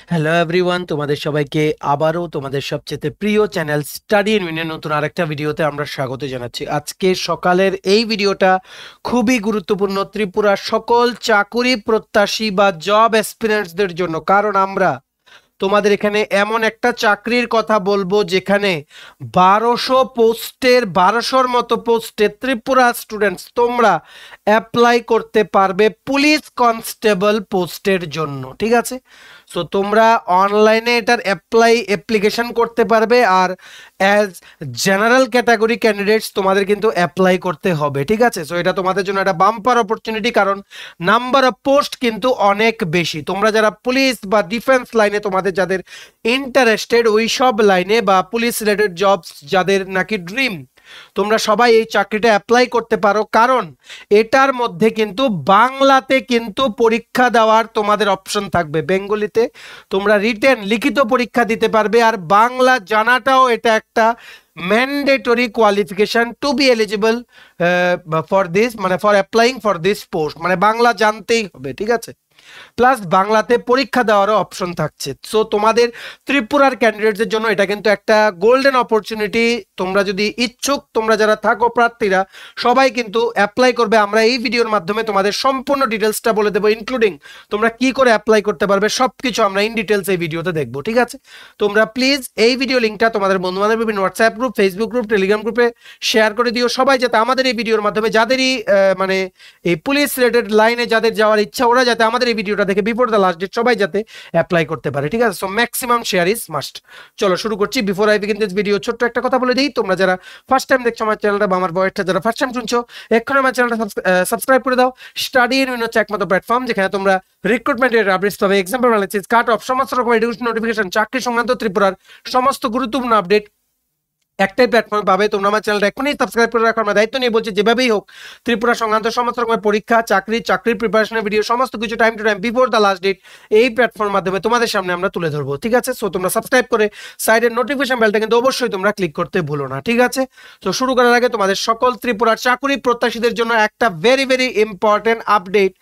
Hello everyone, তোমাদের সবাইকে আবারও তোমাদের সবচেয়ে প্রিয় চ্যানেল স্টাডি ইন উইনের নতুন আরেকটা ভিডিওতে আমরা স্বাগত জানাচ্ছি। আজকে সকালের এই ভিডিওটা খুবই গুরুত্বপূর্ণ ত্রিপুরার সকল চাকুরি প্রত্যাশী বা জব অ্যাসপিরেন্টসদের জন্য, কারণ আমরা তোমাদের এখানে এমন একটা চাকরির কথা বলবো যেখানে 1200 মতো পোস্টে ত্রিপুরা স্টুডেন্টস তোমরা অ্যাপ্লাই করতে পারবে পুলিশ কনস্টেবল পোস্টের জন্য। ঠিক আছে, সো তোমরা অনলাইনে এটার অ্যাপ্লিকেশন করতে পারবে, আর অ্যাজ জেনারেল ক্যাটাগরি ক্যান্ডিডেটস তোমাদের কিন্তু অ্যাপ্লাই করতে হবে। ঠিক আছে, সো এটা তোমাদের জন্য একটা বাম্পার অপরচুনিটি, কারণ নাম্বার অফ পোস্ট কিন্তু অনেক বেশি। তোমরা যারা পুলিশ বা ডিফেন্স লাইনে তোমাদের যাদের ইন্টারেস্টেড, ওই সব লাইনে বা পুলিশ রিলেটেড জবস যাদের নাকি ড্রিম, তোমরা সবাই এই চাকরিটা অ্যাপ্লাই করতে পারো, কারণ এটার মধ্যে কিন্তু বাংলাতে কিন্তু পরীক্ষা দেওয়ার তোমাদের অপশন থাকবে। বেঙ্গলিতে তোমরা রিটেন লিখিত পরীক্ষা দিতে পারবে, আর বাংলা জানাটাও এটা একটা mandatory qualification to be eligible for this, মানে for applying for this post, মানে বাংলা জানতেই হবে। ঠিক আছে, প্লাস বাংলাতে পরীক্ষা দেওয়ারও অপশন থাকছে। সো তোমাদের ত্রিপুরার ক্যান্ডিডেটদের জন্য এটা কিন্তু একটা গোল্ডেন অপরচুনিটি। তোমরা যদি ইচ্ছুক, তোমরা যারা থাকো প্রার্থীরা, সবাই কিন্তু অ্যাপ্লাই করবে। আমরা এই ভিডিওর মাধ্যমে তোমাদের সম্পূর্ণ ডিটেলসটা বলে দেবো, ইনক্লুডিং তোমরা কি করে অ্যাপ্লাই করতে পারবে, সবকিছু আমরা ইন ডিটেলস এই ভিডিওতে দেখবো। ঠিক আছে, তোমরা প্লিজ এই ভিডিও লিঙ্কটা তোমাদের বন্ধু বান্ধব বিভিন্ন WhatsApp group, Facebook group, Telegram গ্রুপে শেয়ার করে দিও। সবাই যাতে আমাদের এই ভিডিওর মাধ্যমে যাদেরই মানে এই পুলিশ রিলেটেড লাইনে যাদের যাওয়ার ইচ্ছা, ওরা যাতে আমাদের এই ভিডিওটা দেখে বিফোর দ্য লাস্ট ডেট সবাই যাতে অ্যাপ্লাই করতে পারে। ঠিক আছে, so maximum share is must. চলো শুরু করছি। Before I begin this video, ছোট্ট একটা কথা বলে দিই, তোমরা যারা ফার্স্ট টাইম দেখছো আমার চ্যানেলটা বা আমার ভয়েসটা যারা ফার্স্ট টাইম শুনছো, এক্ষুনি আমার চ্যানেলটা সাবস্ক্রাইব করে দাও। স্টাডি ইন উইন হচ্ছে একমাত্র প্ল্যাটফর্ম যেখানে তোমরা রিক্রুটমেন্টের আপডেটস পাবে, এক্সাম্পল অ্যানালিসিস, কাট অফ, সমস্ত রকম এডুকেশন নোটিফিকেশন, চাকরি সংক্রান্ত ত্রিপুরার সমস্ত গুরুত্বপূর্ণ আপডেট একটাই প্ল্যাটফর্ম পাবে। তোমরা আমার চ্যানেলটা এখনই সাবস্ক্রাইব করে রাখার দায়িত্ব নিয়ে বলছি, যেভাবেই হোক ত্রিপুরা সংক্রান্ত সমস্ত রকমের পরীক্ষা, চাকরির প্রিপারেশনের ভিডিও সমস্ত কিছু time to time before the last date এই প্ল্যাটফর্মের মাধ্যমে তোমাদের সামনে আমরা তুলে ধরবো। ঠিক আছে, সো তোমরা সাবস্ক্রাইব করে সাইডের নোটিফিকেশন বেলটা কিন্তু অবশ্যই তোমরা ক্লিক করতে ভুলো না। ঠিক আছে, তো শুরু করার আগে তোমাদের সকল ত্রিপুরার চাকরি প্রত্যাশীদের জন্য একটা ভেরি ভেরি ইম্পর্টেন্ট আপডেট।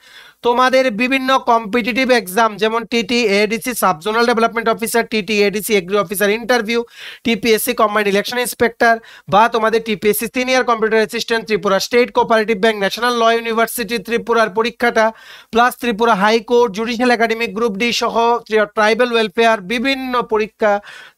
তোমাদের বিভিন্ন কম্পিটিটিভ এক্সাম যেমন TT ADC sub zonal development officer, TT ADC agri officer interview, TPSC combined election inspector, বা তোমাদের TPSC senior computer assistant, Tripura state cooperative bank, national law university ত্রিপুরার পরীক্ষাটা, plus Tripura high court, judicial academic group D সহ tribal welfare বিভিন্ন পরীক্ষা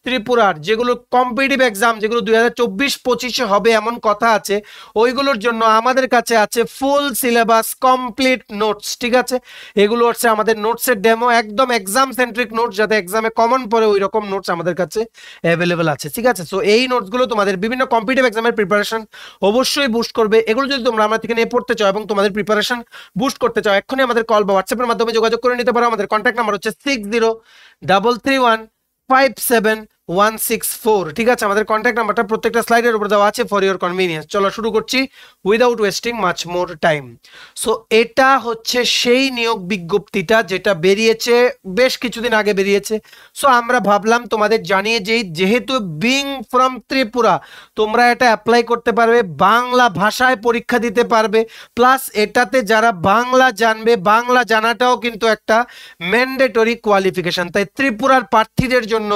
ত্রিপুরার যেগুলো competitive exam, যেগুলো 2024-25 হবে এমন কথা আছে, ওইগুলোর জন্য আমাদের কাছে আছে ফুল সিলেবাস কমপ্লিট নোটস। ঠিক আছে, এগুলো হচ্ছে আমাদের নোটসের ডেমো, একদম এক্সাম সেন্ট্রিক নোটস, যাতে এক্সামে কমন পড়ে ওই রকম নোটস আমাদের কাছে অ্যাভেলেবেল আছে। ঠিক আছে, সো এই নোটসগুলো তোমাদের বিভিন্ন কম্পিটিটিভ এক্সামের প্রিপারেশন অবশ্যই বুস্ট করবে। এগুলো যদি তোমরা আমার থেকে নিয়ে পড়তে চাও এবং তোমাদের প্রিপারেশন বুস্ট করতে চাও, এক্ষুনি আমাদের কল বা হোয়াটসঅ্যাপের মাধ্যমে যোগাযোগ করে নিতে পারো। আমাদের কন্ট্যাক্ট নাম্বার হচ্ছে 6033157164। ঠিক আছে, আমাদের কন্ট্যাক্ট নাম্বারটা প্রত্যেকটা স্লাইডের উপর দেওয়া আছে ফর ইওর কনভিনিয়েন্স। চলো শুরু করছি without wasting much more time. So এটা হচ্ছে সেই নিয়োগ বিজ্ঞপ্তিটা যেটা বেরিয়েছে, বেশ কিছুদিন আগে বেরিয়েছে। সো আমরা ভাবলাম তোমাদের জানিয়ে যেই, যেহেতু বিং ফ্রম ত্রিপুরা তোমরা এটা অ্যাপ্লাই করতে পারবে, বাংলা ভাষায় পরীক্ষা দিতে পারবে, প্লাস এটাতে যারা বাংলা জানবে, বাংলা জানাটাও কিন্তু একটা ম্যান্ডেটরি কোয়ালিফিকেশন। তাই ত্রিপুরার প্রার্থীদের জন্য,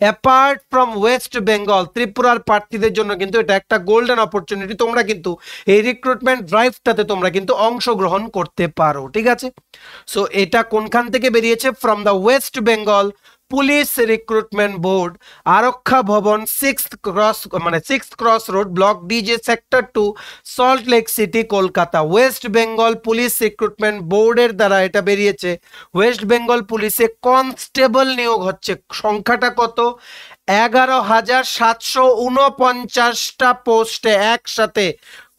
অ্যাপার্ট ফ্রম ওয়েস্ট বেঙ্গল, ত্রিপুরার প্রার্থীদের জন্য কিন্তু এটা একটা গোল্ডেন অপরচুনিটি। তোমরা কিন্তু এই রিক্রুটমেন্ট ড্রাইভটাতে তোমরা কিন্তু অংশগ্রহণ করতে পারো। ঠিক আছে, সো এটা কোনখান থেকে বেরিয়েছে? From the West Bengal Police Recruitment Board, Araksha Bhavan, 6th Cross Road, block DJ, sector 2, Salt Lake City, Kolkata. West Bengal Police Recruitment বোর্ডের দ্বারা এটা বেরিয়েছে। ওয়েস্ট বেঙ্গল পুলিশে কনস্টেবল নিয়োগ হচ্ছে। সংখ্যাটা কত? 11,749টা পোস্টে একসাথে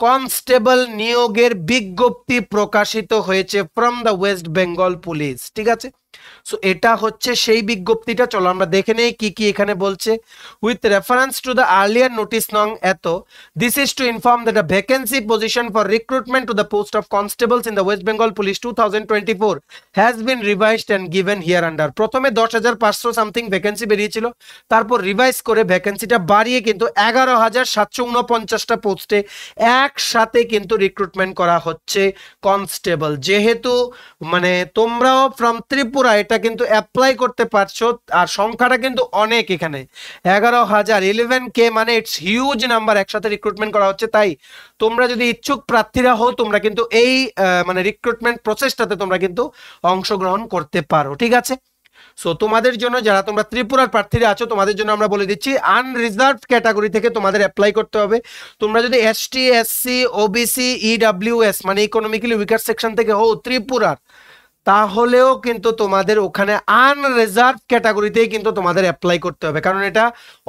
কনস্টেবল নিয়োগের বিজ্ঞপ্তি প্রকাশিত হয়েছে from the West Bengal police. ঠিক আছে, সো এটা হচ্ছে সেই বিজ্ঞপ্তিটা। চলো আমরা দেখে নেই কি কি এখানে বলছে। With reference to the earlier notice নং এত, this is to inform that a vacancy position for recruitment to the post of constables in the West Bengal police 2024 has been revised and given here under. প্রথমে 10,500 something vacancy বেরিয়েছিল, তারপর revise করে ভ্যাকেন্সিটা বাড়িয়ে কিন্তু 11,749টা পোস্টে একসাথে কিন্তু রিক্রুটমেন্ট করা হচ্ছে কনস্টেবল। যেহেতু মানে তোমরাও ফ্রম ত্রিপুরা ত্রিপুরা এটা কিন্তু অ্যাপ্লাই করতে পারছো, আর সংখ্যাটা কিন্তু অনেক, এখানে 11,000 11K, মানে ইটস হিউজ নাম্বার একসাথে রিক্রুটমেন্ট করা হচ্ছে। তাই তোমরা যদি ইচ্ছুক প্রার্থীরা হও, তোমরা কিন্তু এই মানে রিক্রুটমেন্ট প্রসেসটাতে তোমরা কিন্তু অংশগ্রহণ করতে পারো, ঠিক আছে। সো তোমাদের জন্য, যারা তোমরা ত্রিপুরার প্রার্থীরা আছো, তোমাদের জন্য আমরা বলে দিচ্ছি আনরিজার্ভ ক্যাটাগরি থেকে তোমাদের অ্যাপ্লাই করতে হবে। তোমরা যদি এসটি, এসসি, ওবিসি, ইডব্লিউএস মানে ইকোনমিক্যালি উইকার সেকশন থেকে হও ত্রিপুরার, তাহলেও কিন্তু তোমাদের ওখানে আনরিজার্ভ ক্যাটাগরিতেই কিন্তু তোমাদের অ্যাপ্লাই করতে হবে, কারণ এটা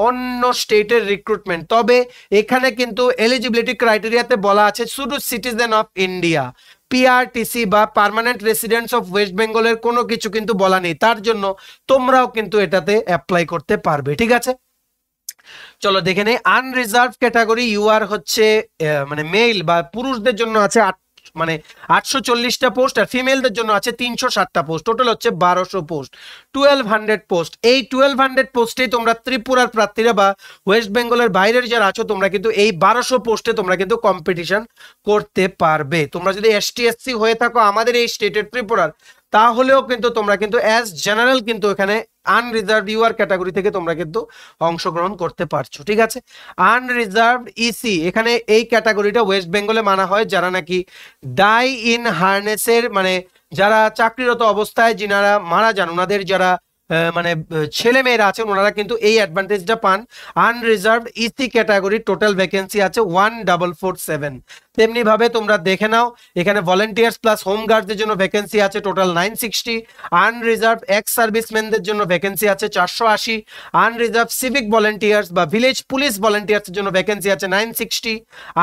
অন্য স্টেটের রিক্রুটমেন্ট। তবে এখানে কিন্তু এলিজিবিলিটি ক্রাইটেরিয়াতে বলা আছে শুধু সিটিজেন অফ ইন্ডিয়া, পিআরটিসি বা পার্মানেন্ট রেসিডেন্টস অফ ওয়েস্ট বেঙ্গলের কোনো কিছু কিন্তু বলা নেই। তার জন্য তোমরাও কিন্তু এটাতে অ্যাপ্লাই করতে পারবে, ঠিক আছে। চলো দেখে নেই আনরিজার্ভ ক্যাটাগরি। ইউআর হচ্ছে মানে মেল বা পুরুষদের জন্য আছে মানে 840টা পোস্ট, আর ফিমেলদের জন্য আছে 360টা পোস্ট, টোটাল হচ্ছে 1200 পোস্ট, 1200 পোস্ট। এই 1200 পোস্টে তোমরা ত্রিপুরার প্রার্থীরা বা ওয়েস্ট বেঙ্গলের বাইরের যারা আছো, তোমরা কিন্তু এই 1200 পোস্টে তোমরা কিন্তু কম্পিটিশন করতে পারবে। তোমরা যদি এসটি এসসি হয়ে থাকো আমাদের এই স্টেটের ত্রিপুরার, তাহলেও কিন্তু তোমরা কিন্তু অ্যাজ জেনারেল কিন্তু এখানে আনরিজার্ভ ইউআর ক্যাটাগরি থেকে তোমরা কিন্তু অংশগ্রহণ করতে পারছো, ঠিক আছে। আনরিজার্ভ ইসি, এখানে এই ক্যাটাগরিটা ওয়েস্ট বেঙ্গলে মানা হয় যারা নাকি ডাই ইন হার্নেসের মানে যারা চাকরিরত অবস্থায় যিনারা মারা যান, ওনাদের যারা মানে ছেলে মেয়েরা আছেন, ওনারা কিন্তু এই অ্যাডভান্টেজটা পান। Unreserved EC category total vacancy আছে 1447। তেমনি ভাবে তোমরা দেখে নাও, এখানে ভলেন্টিয়ার্স প্লাস হোম গার্ডদের জন্য ভ্যাকেন্সি আছে টোটাল 960। আনরিজার্ভ এক্স সার্ভিসম্যানদের জন্য ভ্যাকেন্সি আছে 480। আনরিজার্ভ সিভিক ভলেন্টিয়ার্স বা ভিলেজ পুলিশ ভলেন্টিয়ার্সের জন্য ভ্যাকেন্সি আছে 960।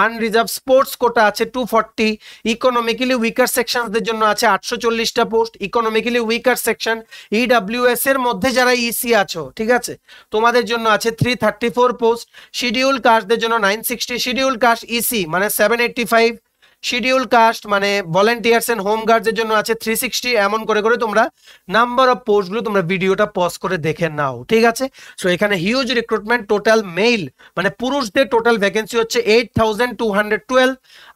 আনরিজার্ভ স্পোর্টস কোটা আছে 240। ইকোনমিক্যালি উইকার সেকশনসদের জন্য আছে 840টা post. Economically weaker section EWS এর মধ্যে যারা ইসি আছো, ঠিক আছে, তোমাদের জন্য আছে 334 পোস্ট। শিডিউল কাস্টদের জন্য 960। শিডিউল কাস্ট ইসি মানে 785। শিডিউল কাস্ট মানে ভলেন্টিয়ার্স এন্ড হোম গার্ডসের জন্য আছে 360। এমন করে করে তোমরা নাম্বার অফ পোস্টগুলো তোমরা ভিডিওটা পজ করে দেখে নাও, ঠিক আছে। সো এখানে হিউজ রিক্রুটমেন্ট। টোটাল মেল মানে পুরুষদের টোটাল ভ্যাকেন্সি হচ্ছে 8212,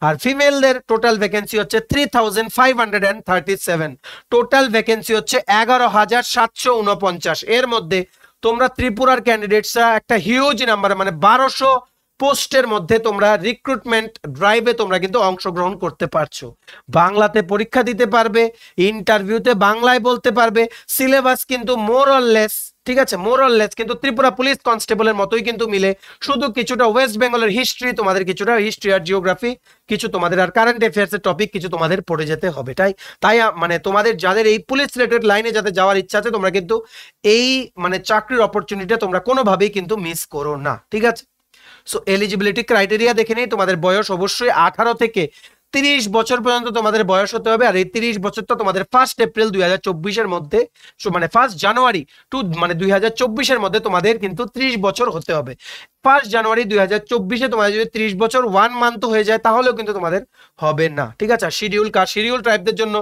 আর ফিমেলদের টোটাল ভ্যাকেন্সি হচ্ছে 3537। টোটাল ভ্যাকেন্সি হচ্ছে 11749। এর মধ্যে তোমরা ত্রিপুরার ক্যান্ডিডেটসরা একটা হিউজ নাম্বার মানে 1200 পোস্টের মধ্যে তোমরা রিক্রুটমেন্ট ড্রাইভে তোমরা কিন্তু অংশগ্রহণ করতে পারছো। বাংলাতে পরীক্ষা দিতে পারবে, ইন্টারভিউতে বাংলায় বলতে পারবে। সিলেবাস কিন্তু মোর অর লেস, ঠিক আছে, মোর অর লেস কিন্তু ত্রিপুরা পুলিশ কনস্টেবলের মতোই কিন্তু মিলে। শুধু কিছুটা ওয়েস্ট বেঙ্গলের হিস্ট্রি, তোমাদের কিছুটা হিস্ট্রি আর জিওগ্রাফি, কিছু তোমাদের আর কারেন্ট অ্যাফেয়ার্স এর টপিক কিছু তোমাদের পড়ে যেতে হবে। তাই মানে তোমাদের যাদের এই পুলিশ রিলেটেড লাইনে যাতে যাওয়ার ইচ্ছা আছে, তোমরা কিন্তু এই মানে চাকরির অপরচুনিটিটা তোমরা কোনোভাবেই কিন্তু মিস করো না, ঠিক আছে। সো এলিজিবিলিটি ক্রাইটেরিয়া দেখে নেই। তোমাদের বয়স অবশ্যই 18 থেকে 30 বছর পর্যন্ত তোমাদের বয়স হতে হবে। আর এই 30 বছরটা তোমাদের 1 এপ্রিল 2024 মধ্যে, মানে 1 জানুয়ারি টু মানে 2024 মধ্যে তোমাদের কিন্তু 30 বছর হতে হবে। 1 জানুয়ারি 2024 তোমাদের যদি 30 বছর 1 মান্থ হয়ে যায়, তাহলেও কিন্তু তোমাদের হবে না, ঠিক আছে। শিডিউল কাস্ট শিডিউল ট্রাইবদের জন্য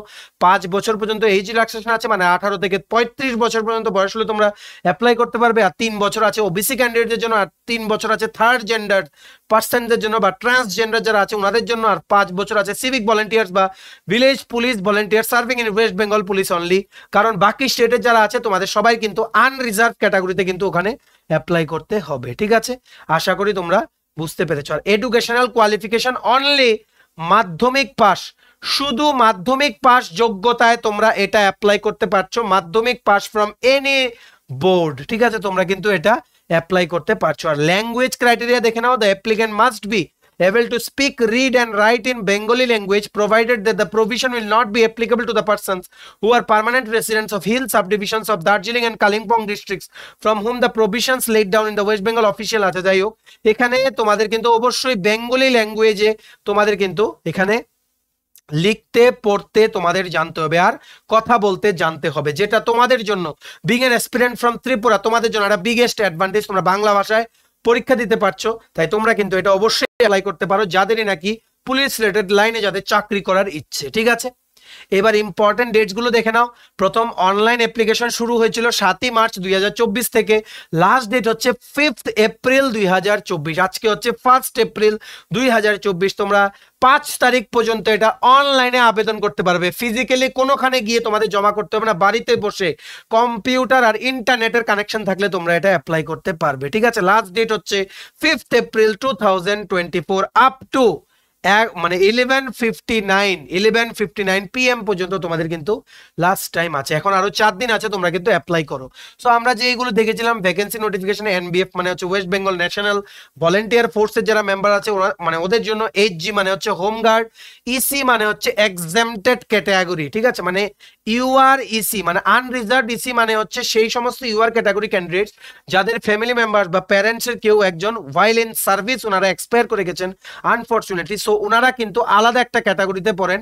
5 বছর পর্যন্ত এজ রিল্যাক্সেশন আছে, মানে 18 থেকে 35 বছর পর্যন্ত বয়স হলে তোমরা অ্যাপ্লাই করতে পারবে। আর 3 বছর আছে ওবিসি ক্যান্ডিডেটদের জন্য, আর 3 বছর আছে থার্ড জেন্ডার পার্সনদের জন্য বা ট্রান্সজেন্ডার যারা আছে ওনাদের জন্য, আর 5 বছর আছে সিভিক ভলেন্টিয়ার্স বা village police volunteer serving in West Bengal police only. কারণ বাকি স্টেটের যারা আছে তোমাদের সবাই কিন্তু আনরিজার্ভ ক্যাটাগরিতে কিন্তু ওখানে অ্যাপ্লাই করতে হবে, ঠিক আছে। আশা করি তোমরা বুঝতে পেরেছো। আর এডুকেশনাল কোয়ালিফিকেশন অনলি মাধ্যমিক পাস, শুধু মাধ্যমিক পাস যোগ্যতায় তোমরা এটা অ্যাপ্লাই করতে পারছো। মাধ্যমিক পাস ফ্রম এনি বোর্ড, ঠিক আছে, তোমরা কিন্তু এটা অ্যাপ্লাই করতে পারছো। আর ল্যাঙ্গুয়েজ ক্রাইটেরিয়া দেখে নাও। The applicant must be able to speak, read and write in Bengali language, provided that the provision will not be applicable to the persons who are permanent residents of hill subdivisions of Darjeeling and Kalimpong districts from whom the provisions laid down in the West Bengal official আছে। যাই হোক, এখানে তোমাদের কিন্তু অবশ্যই Bengali ল্যাঙ্গুয়েজে তোমাদের কিন্তু এখানে লিখতে পড়তে তোমাদের জানতে হবে আর কথা বলতে জানতে হবে, যেটা তোমাদের জন্য being an aspirant from Tripura তোমাদের জন্য একটা বিগেস্ট অ্যাডভান্টেজ। তোমরা বাংলা ভাষায় পরীক্ষা দিতে পারছো, তাই তোমরা কিন্তু এটা অবশ্যই অ্যাপ্লাই করতে পারো যাদেরই নাকি পুলিশ রিলেটেড লাইনে যাদের চাকরি করার ইচ্ছে, ঠিক আছে। এবার ইম্পর্টেন্ট ডেটসগুলো দেখে নাও। প্রথম অনলাইন অ্যাপ্লিকেশন শুরু হয়েছিল 7ই মার্চ 2024 থেকে, লাস্ট ডেট হচ্ছে 5th এপ্রিল 2024, আজকে হচ্ছে 1st এপ্রিল 2024। তোমরা 5 তারিখ পর্যন্ত এটা অনলাইনে আবেদন করতে পারবে, ফিজিক্যালি কোনোখানে গিয়ে তোমাদের জমা করতে হবে না, বাড়িতে বসে কম্পিউটার আর ইন্টারনেটের কানেকশন থাকলে তোমরা এটা অ্যাপ্লাই করতে পারবে, ঠিক আছে। লাস্ট ডেট হচ্ছে 5th এপ্রিল 2024 আপ টু মানে 11:59 PM পর্যন্ত তোমাদের কিন্তু লাস্ট টাইম আছে, এখন আরো 4 দিন আছে, তোমরা কিন্তু অ্যাপ্লাই করো। সো আমরা যে এগুলো দেখেছিলাম ভ্যাকেন্সি নোটিফিকেশন, এনবিএফ মানে হচ্ছে ওয়েস্ট বেঙ্গল ন্যাশনাল ভলেন্টিয়ার ফোর্সের যারা মেম্বার আছে ওরা মানে ওদের জন্য, এইচজি মানে হচ্ছে হোমগার্ড, ইসি মানে হচ্ছে এক্সামটেড ক্যাটাগরি, ঠিক আছে, মানে ইউআর ইসি মানে আনরিজার্ভড, ইসি মানে হচ্ছে সেই সমস্ত ইউআর ক্যাটাগরি ক্যান্ডিডেটস যাদের ফ্যামিলি মেম্বার বা প্যারেন্টসের কেউ একজন ওয়াইল ইন সার্ভিস ওনারা এক্সপায়ার করে গেছেন আনফরচুনেটলি, সো ওনারা কিন্তু আলাদা একটা ক্যাটাগরিতে পড়েন,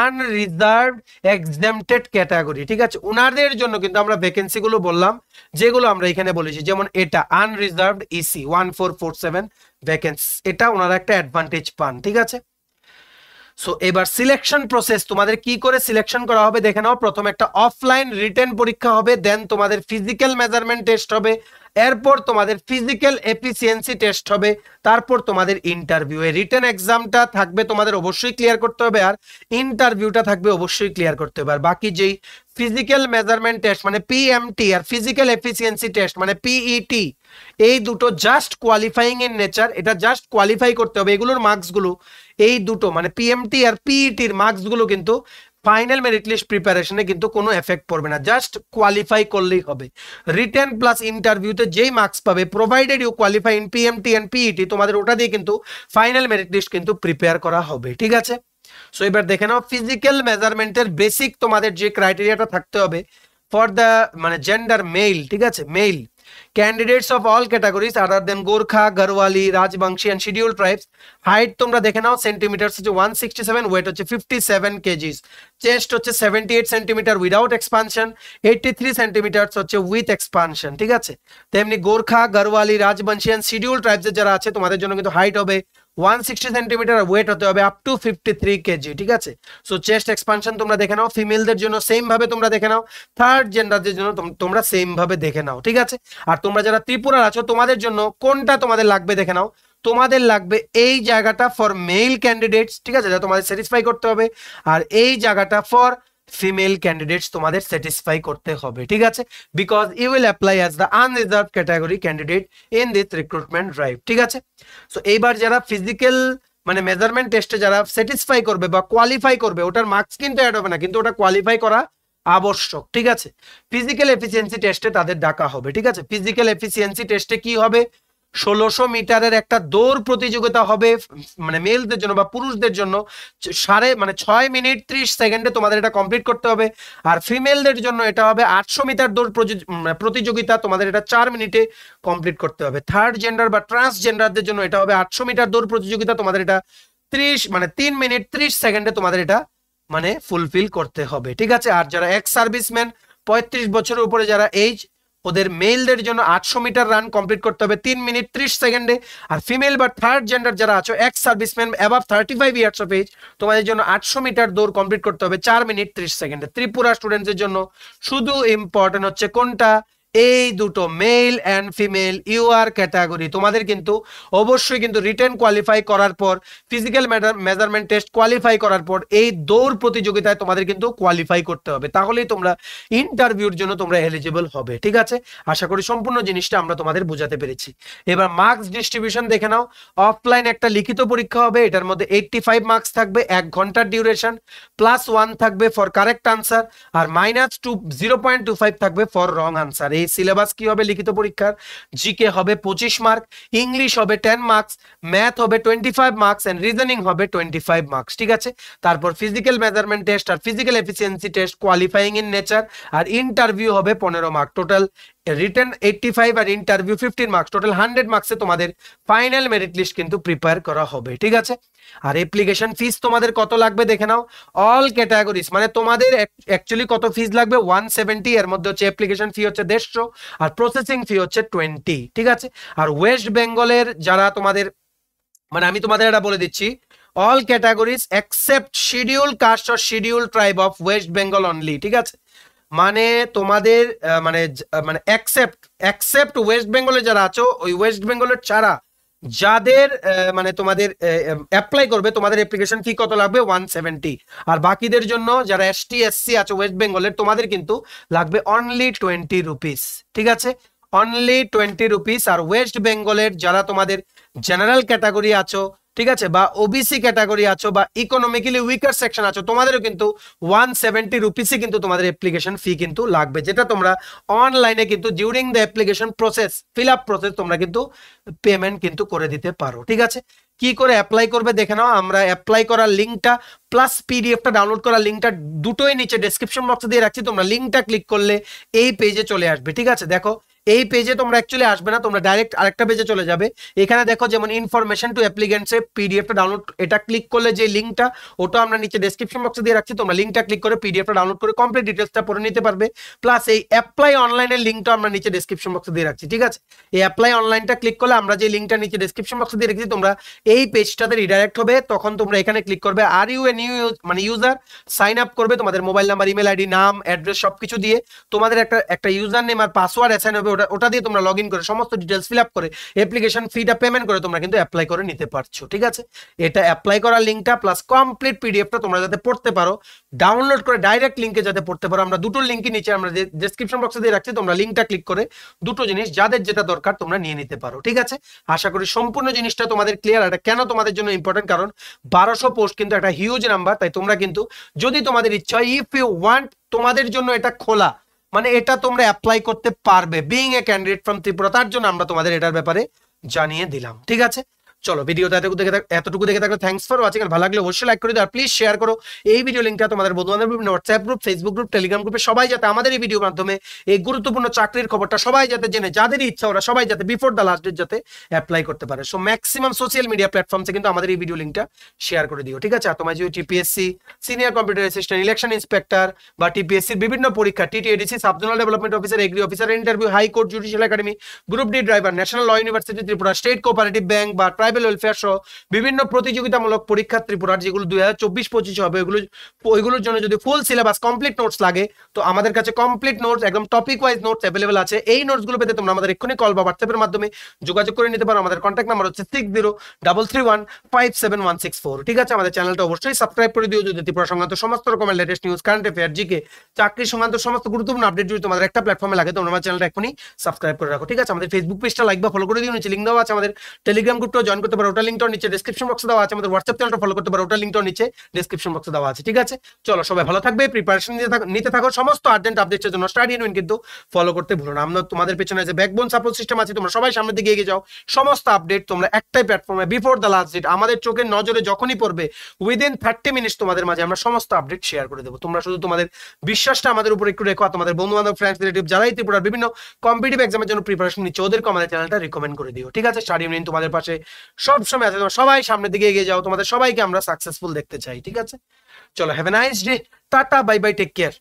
আনরিজার্ভড এক্সামটেড ক্যাটাগরি, ঠিক আছে। ওনাদের জন্য কিন্তু আমরা ভ্যাকেন্সি গুলো বললাম যেগুলো আমরা এখানে বলেছি, যেমন এটা আনরিজার্ভড ইসি 1447 ভ্যাকেন্সি, এটা ওনারা একটা অ্যাডভান্টেজ পান, ঠিক আছে। সো এবার সিলেকশন প্রসেস তোমাদের কি করে সিলেকশন করা হবে দেখে নাও। প্রথম একটা অফলাইন রিটেন পরীক্ষা হবে, দেন তোমাদের ফিজিক্যাল মেজারমেন্ট টেস্ট হবে, এরপর তোমাদের ফিজিক্যাল এফিসিয়েন্সি টেস্ট হবে, তারপর তোমাদের ইন্টারভিউ। এই রিটেন এক্সামটা থাকবে তোমাদের অবশ্যই ক্লিয়ার করতে হবে, আর ইন্টারভিউটা থাকবে অবশ্যই ক্লিয়ার করতে হবে। আর বাকি যেই ফিজিক্যাল মেজারমেন্ট টেস্ট মানে পিএমটি আর ফিজিক্যাল এফিসিয়েন্সি টেস্ট মানে পিইটি, এই দুটো জাস্ট কোয়ালিফাইং ইন নেচার, এটা জাস্ট কোয়ালিফাই করতে হবে, এগুলোর মার্কসগুলো এই দুটো মানে পিএমটি আর পিইটির মার্কসগুলো কিন্তু ফাইনাল মেরিট লিস্ট প্রিপারেশনে কিন্তু কোনো এফেক্ট পড়বে না, জাস্ট কোয়ালিফাই করলেই হবে। রিটেন প্লাস ইন্টারভিউতে যেই মার্কস পাবে provided you qualify in PMT and PET, তোমাদের ওটা দিয়ে কিন্তু ফাইনাল মেরিট লিস্ট কিন্তু প্রিপেয়ার করা হবে, ঠিক আছে। সো এবার দেখে নাও ফিজিক্যাল মেজারমেন্টের বেসিক তোমাদের যে ক্রাইটেরিয়াটা থাকতে হবে ফর দ্য মানে জেন্ডার মেল, ঠিক আছে, mail candidates of all categories other than Gorkha, Garwali, Rajbangshi and scheduled tribes, height তোমরা দেখে নাও সেন্টিমিটার হচ্ছে 167, ওয়েট হচ্ছে 57 কেজিস, চেস্ট হচ্ছে 78 সেন্টিমিটার উইদাউট এক্সপানশন, 83 সেন্টিমিটার হচ্ছে উইথ এক্সপানশন, ঠিক আছে। তেমনি Gorkha, Garhwali, Rajbanshi and schedule tribes যারা আছে তোমাদের জন্য কিন্তু হাইট হবে 160 সেন্টিমিটার, ওয়েট হতে হবে আপ টু 53 কেজি, ঠিক আছে। সো চেস্ট এক্সপানশন তোমরা দেখে নাও, ফিমেলদের জন্য সেম ভাবে তোমরা দেখে নাও, থার্ড জেন্ডারদের জন্য তোমরা সেম ভাবে দেখে নাও, ঠিক আছে। আর তোমরা যারা ত্রিপুরার আছো তোমাদের জন্য কোনটা তোমাদের লাগবে দেখে নাও, তোমাদের লাগবে এই জায়গাটা ফর মেল ক্যান্ডিডেটস, ঠিক আছে, যা তোমাদের স্যাটিসফাই করতে হবে, আর এই জায়গাটা ফর ফিমেল ক্যান্ডিডেটস তোমাদের স্যাটিসফাই করতে হবে, ঠিক আছে, because you will apply as the unreserved category candidate in this recruitment drive, ঠিক আছে। সো এইবার যারা ফিজিক্যাল মানে মেজারমেন্ট টেস্টে যারা স্যাটিসফাই করবে বা কোয়ালিফাই করবে, ওটার মার্কস কিন্তু অ্যাড হবে না, কিন্তু ওটা কোয়ালিফাই করা আবশ্যক, ঠিক আছে। ফিজিক্যাল এফিসিয়েন্সি টেস্টে তাদের ডাকা হবে, ঠিক আছে। ফিজিক্যাল এফিসিয়েন্সি টেস্টে কি হবে, 1600 মিটারের একটা দৌড় প্রতিযোগিতা হবে মানে মেলদের জন্য বা পুরুষদের জন্য, 6 মিনিট 30 সেকেন্ডে তোমাদের এটা কমপ্লিট করতে হবে। আর ফিমেলদের জন্য এটা হবে 800 মিটার দৌড় প্রতিযোগিতা, তোমাদের এটা 4 মিনিটে কমপ্লিট করতে হবে। থার্ড জেন্ডার বা ট্রান্সজেন্ডারদের জন্য এটা হবে 800 মিটার দৌড় প্রতিযোগিতা, তোমাদের এটা 3 মিনিট 30 সেকেন্ডে তোমাদের এটা মানে ফুলফিল করতে হবে, ঠিক আছে। আর যারা এক্স সার্ভিসম্যান 35 বছরের উপরে যারা এইজ, ওদের মেলদের জন্য 800 মিটার রান কমপ্লিট করতে হবে 3 মিনিট 30 সেকেন্ডে। আর ফিমেল বা থার্ড জেন্ডার যারা আছো ex serviceman above 35 years of age, তোমাদের জন্য 800 মিটার দৌড় কমপ্লিট করতে হবে 4 মিনিট 30 সেকেন্ডে। ত্রিপুরা স্টুডেন্টসদের জন্য শুধু ইম্পর্টেন্ট হচ্ছে কোনটা, এই দুটো male and female UR category তোমাদের কিন্তু অবশ্যই কিন্তু রিটেন কোয়ালিফাই করার পর, ফিজিক্যাল মেজারমেন্ট টেস্ট কোয়ালিফাই করার পর এই দৌড় প্রতিযোগিতায় তোমাদের কিন্তু কোয়ালিফাই করতে হবে, তাহলেই তোমরা ইন্টারভিউর জন্য তোমরা এলিজিবল হবে, ঠিক আছে। আশা করি সম্পূর্ণ জিনিসটা আমরা তোমাদের বোঝাতে পেরেছি। এবার মার্কস ডিস্ট্রিবিউশন দেখে নাও। অফলাইন একটা লিখিত পরীক্ষা হবে, এটার মধ্যে 85 মার্কস থাকবে, 1 ঘন্টার ডিউরেশন, +1 থাকবে ফর কারেক্ট আনসার, আর -0.25 থাকবে ফর রং আনসার। এই সিলেবাস কি হবে লিখিত পরীক্ষার, জিকে হবে 25 মার্ক, ইংলিশ হবে 10 মার্কস, ম্যাথ হবে 25 মার্কস এন্ড রিজনিং হবে 25 মার্কস, ঠিক আছে। তারপর ফিজিক্যাল মেজারমেন্ট টেস্ট আর physical efficiency test qualifying in nature, আর ইন্টারভিউ হবে 15 মার্ক। টোটাল রিটেন 85 আর ইন্টারভিউ 15 মার্কস, টোটাল 100 মার্কসে তোমাদের ফাইনাল মেরিট লিস্ট কিন্তু প্রিপেয়ার করা হবে, ঠিক আছে। আর অ্যাপ্লিকেশন ফিস তোমাদের কত লাগবে দেখে নাও। অল ক্যাটাগরিজ মানে তোমাদের অ্যাকচুয়ালি কত ফিস লাগবে 170, এর মধ্যে হচ্ছে অ্যাপ্লিকেশন ফি হচ্ছে 150 আর প্রসেসিং ফি হচ্ছে 20, ঠিক আছে। আর ওয়েস্ট বেঙ্গলের যারা তোমাদের মানে আমি তোমাদের এটা বলে দিচ্ছি, all categories except schedule caste or schedule tribe of West Bengal only, ঠিক আছে? মানে তোমাদের মানে মানে অ্যাকসেপ্ট ওয়েস্ট বেঙ্গলে যারা আছো, ওই ওয়েস্ট বেঙ্গলের ছাড়া যাদের মানে তোমাদের অ্যাপ্লাই করবে, তোমাদের অ্যাপ্লিকেশন ফি কত লাগবে 170। আর বাকিদের জন্য যারা এসটি এসসি আছে ওয়েস্ট বেঙ্গলের, তোমাদের কিন্তু লাগবে অনলি 20 রুপিস, ঠিক আছে? Only 20 rupees. আর ওয়েস্ট বেঙ্গলের যারা তোমাদের জেনারেল ক্যাটাগরি আছো, ঠিক আছে, বা ওবিসি ক্যাটাগরি আছো বা ইকোনমিক্যালি উইকার সেকশন আছো, তোমাদেরও কিন্তু 170 রুপিসই কিন্তু তোমাদের অ্যাপ্লিকেশন ফি কিন্তু লাগবে, যেটা তোমরা অনলাইনে কিন্তু during the application process, fill up process তোমরা কিন্তু পেমেন্ট কিন্তু করে দিতে পারো, ঠিক আছে? কি করে অ্যাপ্লাই করবে দেখে নাও। আমরা অ্যাপ্লাই করার লিঙ্কটা প্লাস পিডিএফটা ডাউনলোড করার লিঙ্কটা দুটোই নিচে ডেসক্রিপশন বক্সে দিয়ে রাখছি। তোমরা লিঙ্কটা ক্লিক করলে এই পেজে চলে আসবে, ঠিক আছে? দেখো এই পেজে তোমরা অ্যাকচুয়ালি আসবে না, তোমরা ডাইরেক্ট আরেকটা পেজে চলে যাবে। এখানে দেখো যেমন ইনফরমেশন টু অ্যাপ্লিকেন্টসের পিডিএফটা ডাউনলোড, এটা ক্লিক করলে যে লিঙ্কটা, ওটা আমরা নিচে ডেসক্রিপশন বক্সে দিয়ে রাখছি। তোমরা লিঙ্কটা ক্লিক করে পিডিএফটা ডাউনলোড করে কমপ্লিট ডিটেলসটা পড়ে নিতে পারবে। প্লাস এই অ্যাপ্লাই অনলাইনের লিঙ্কটা আমরা নিচে ডেসক্রিপশন বক্সে দিয়ে রাখছি, ঠিক আছে? এই অ্যাপ্লাই অনলাইনটা ক্লিক করলে আমরা যে লিঙ্কটা নিচে ডেসক্রিপশন বক্সে দিয়ে রেখেছি, তোমরা এই পেজটাতে রিডাইরেক্ট হবে। তখন তোমরা এখানে ক্লিক করবে আর ইউ এ নিউ মানে ইউজার, সাইন আপ করবে, তোমাদের মোবাইল নাম্বার, ইমেল আইডি, নাম, অ্যাড্রেস সবকিছু দিয়ে তোমাদের একটা ইউজার নেম আর পাসওয়ার্ড অ্যাসাইন হবে। ওটা দিয়ে তোমরা লগ ইন করে সমস্ত ডিটেলস ফিল আপ করে অ্যাপ্লিকেশন ফিটা পেমেন্ট করে তোমরা কিন্তু অ্যাপ্লাই করে নিতে পারছো, ঠিক আছে? এটা অ্যাপ্লাই করার লিঙ্কটা প্লাস কমপ্লিট পিডিএফটা তোমরা যাতে পড়তে পারো, ডাউনলোড করে ডাইরেক্ট লিঙ্কে যাতে পড়তে পারো, আমরা দুটো লিঙ্কই নিচে আমরা ডেসক্রিপশন বক্সে দিয়ে রাখছি। তোমরা লিঙ্কটা ক্লিক করে দুটো জিনিস যাদের যেটা দরকার তোমরা নিয়ে নিতে পারো, ঠিক আছে? আশা করি সম্পূর্ণ জিনিসটা তোমাদের ক্লিয়ার। এটা কেন তোমাদের জন্য ইম্পর্টেন্ট, কারণ 1200 পোস্ট কিন্তু একটা হিউজ নাম্বার। তাই তোমরা কিন্তু যদি তোমাদের ইচ্ছা হয়, ইফ ইউ ওয়ান্ট, তোমাদের জন্য এটা খোলা, মানে এটা তোমরা অ্যাপ্লাই করতে পারবে being a candidate from Tripura. তার জন্য আমরা তোমাদের এটার ব্যাপারে জানিয়ে দিলাম, ঠিক আছে? চলো ভিডিওটা এতটুকু দেখে থাকলে থ্যাঙ্কস ফর ওয়াচিং। আর ভালো লাগলে অবশ্যই লাইক করে দিও, আর প্লিজ শেয়ার করো এই ভিডিও লিঙ্কটা তোমাদের বন্ধু-বান্ধব বিভিন্ন WhatsApp group, Facebook group, Telegram গ্রুপে, সবাই যাতে আমাদের এই ভিডিওর মাধ্যমে এই গুরুত্বপূর্ণ চাকরির খবরটা সবাই যাতে জেনে, যাদের ইচ্ছা ওরা সবাই যাতে বিফোর দ্য লাস্ট ডেট যাতে অ্যাপ্লাই করতে পারে। সো ম্যাক্সিমাম সোশ্যাল মিডিয়া প্ল্যাটফর্মসে কিন্তু আমাদের এই ভিডিও লিঙ্কটা শেয়ার করে দিও, ঠিক আছে? আর তোমার যদি TPSC, senior computer assistant, election inspector বা টিপিএসসির বিভিন্ন পরীক্ষা, TTADC, sub zonal development officer, agri officer interview, high court, judicial academy, group D driver, national law university Tripura, state cooperative bank বা ট্রাইবাল ওয়েলফেয়ার সহ বিভিন্ন প্রতিযোগিতামূলক পরীক্ষা ত্রিপুরার যেগুলো 2024-25 হবে, ওইগুলোর জন্য যদি ফুল সিলেবাস কমপ্লিট নোটস লাগে, তো আমাদের কাছে কমপ্লিট নোটস, একদম টপিক ওয়াইজ নোটস অ্যাভেলেবল আছে। এই নোটসগুলো পেতে তোমরা আমাদের এক্ষুনি কল বা হোয়াটসঅ্যাপের মাধ্যমে যোগাযোগ করে নিতে পারো। আমাদের কন্ট্যাক্ট নাম্বার হচ্ছে 6033157164, ঠিক আছে? আমাদের চ্যানেলটা অবশ্যই সাবস্ক্রাইব করে দিও যদি ত্রিপুরা সংক্রান্ত সমস্ত রকমের latest news, current affair, GK, চাকরি সংক্রান্ত সমস্ত গুরুত্বপূর্ণ আপডেট যদি তোমাদের একটা প্ল্যাটফর্মে লাগে, তোমরা আমার চ্যানেলটা এখনই সাবস্ক্রাইব করে রাখো, ঠিক আছে? আমাদের ফেসবুক পেজটা লাইক বা ফলো করে দিও, নিচে লিঙ্ক দেওয়া আছে। আমাদের টেলিগ্রাম গ্রুপটাও জয়েন করতে পারো, ওটা লিঙ্কটাও নিচে ডেসক্রিপশন বক্সে দেওয়া আছে। আমাদের হোয়াটসঅ্যাপ চ্যানেলটা ফলো করতে পারো, ওটা লিঙ্কটাও নিচে ডেসক্রিপশন বক্সে দেওয়া আছে, ঠিক আছে? চলো সবাই ভালো থাকবে, প্রিপারেশন নিতে থাকো। সমস্ত আর্জেন্ট আপডেটের জন্য স্টাডি ইন উইন কিন্তু ফলো করতে ভুলো না। আমরা তোমাদের পেছনে যে ব্যাকবোন সাপোর্ট সিস্টেম আছে, তোমরা সবাই সামনের দিকে এগিয়ে যাও। সমস্ত আপডেট তোমরা একটাই প্ল্যাটফর্মে বিফোর দ্য লাস্ট ডেট আমাদের চোখের নজরে যখনই পড়বে, উইদিন 30 মিনিটস তোমাদের মাঝে আমরা সমস্ত আপডেট শেয়ার করে দেবো। তোমরা শুধু তোমাদের বিশ্বাসটা আমাদের উপর একটু রেখো, তোমাদের বন্ধু বান্ধব, ফ্রেন্ডস, রিলেটিভ যারাই ত্রিপুরার বিভিন্ন কম্পিটিটিভ এক্সামের জন্য প্রিপারেশন নিচ্ছে, ওদেরকে আমাদের চ্যানেলটা রিকমেন্ড করে দিও, ঠিক আছে? স্টাডি ইন তোমাদের পাশে সব সময় আছে। তোমরা সবাই সামনের দিকে এগিয়ে যাও, তোমাদের সবাইকে আমরা সাকসেসফুল দেখতে চাই, ঠিক আছে? চলো, have a nice day, tata, bye bye, take care.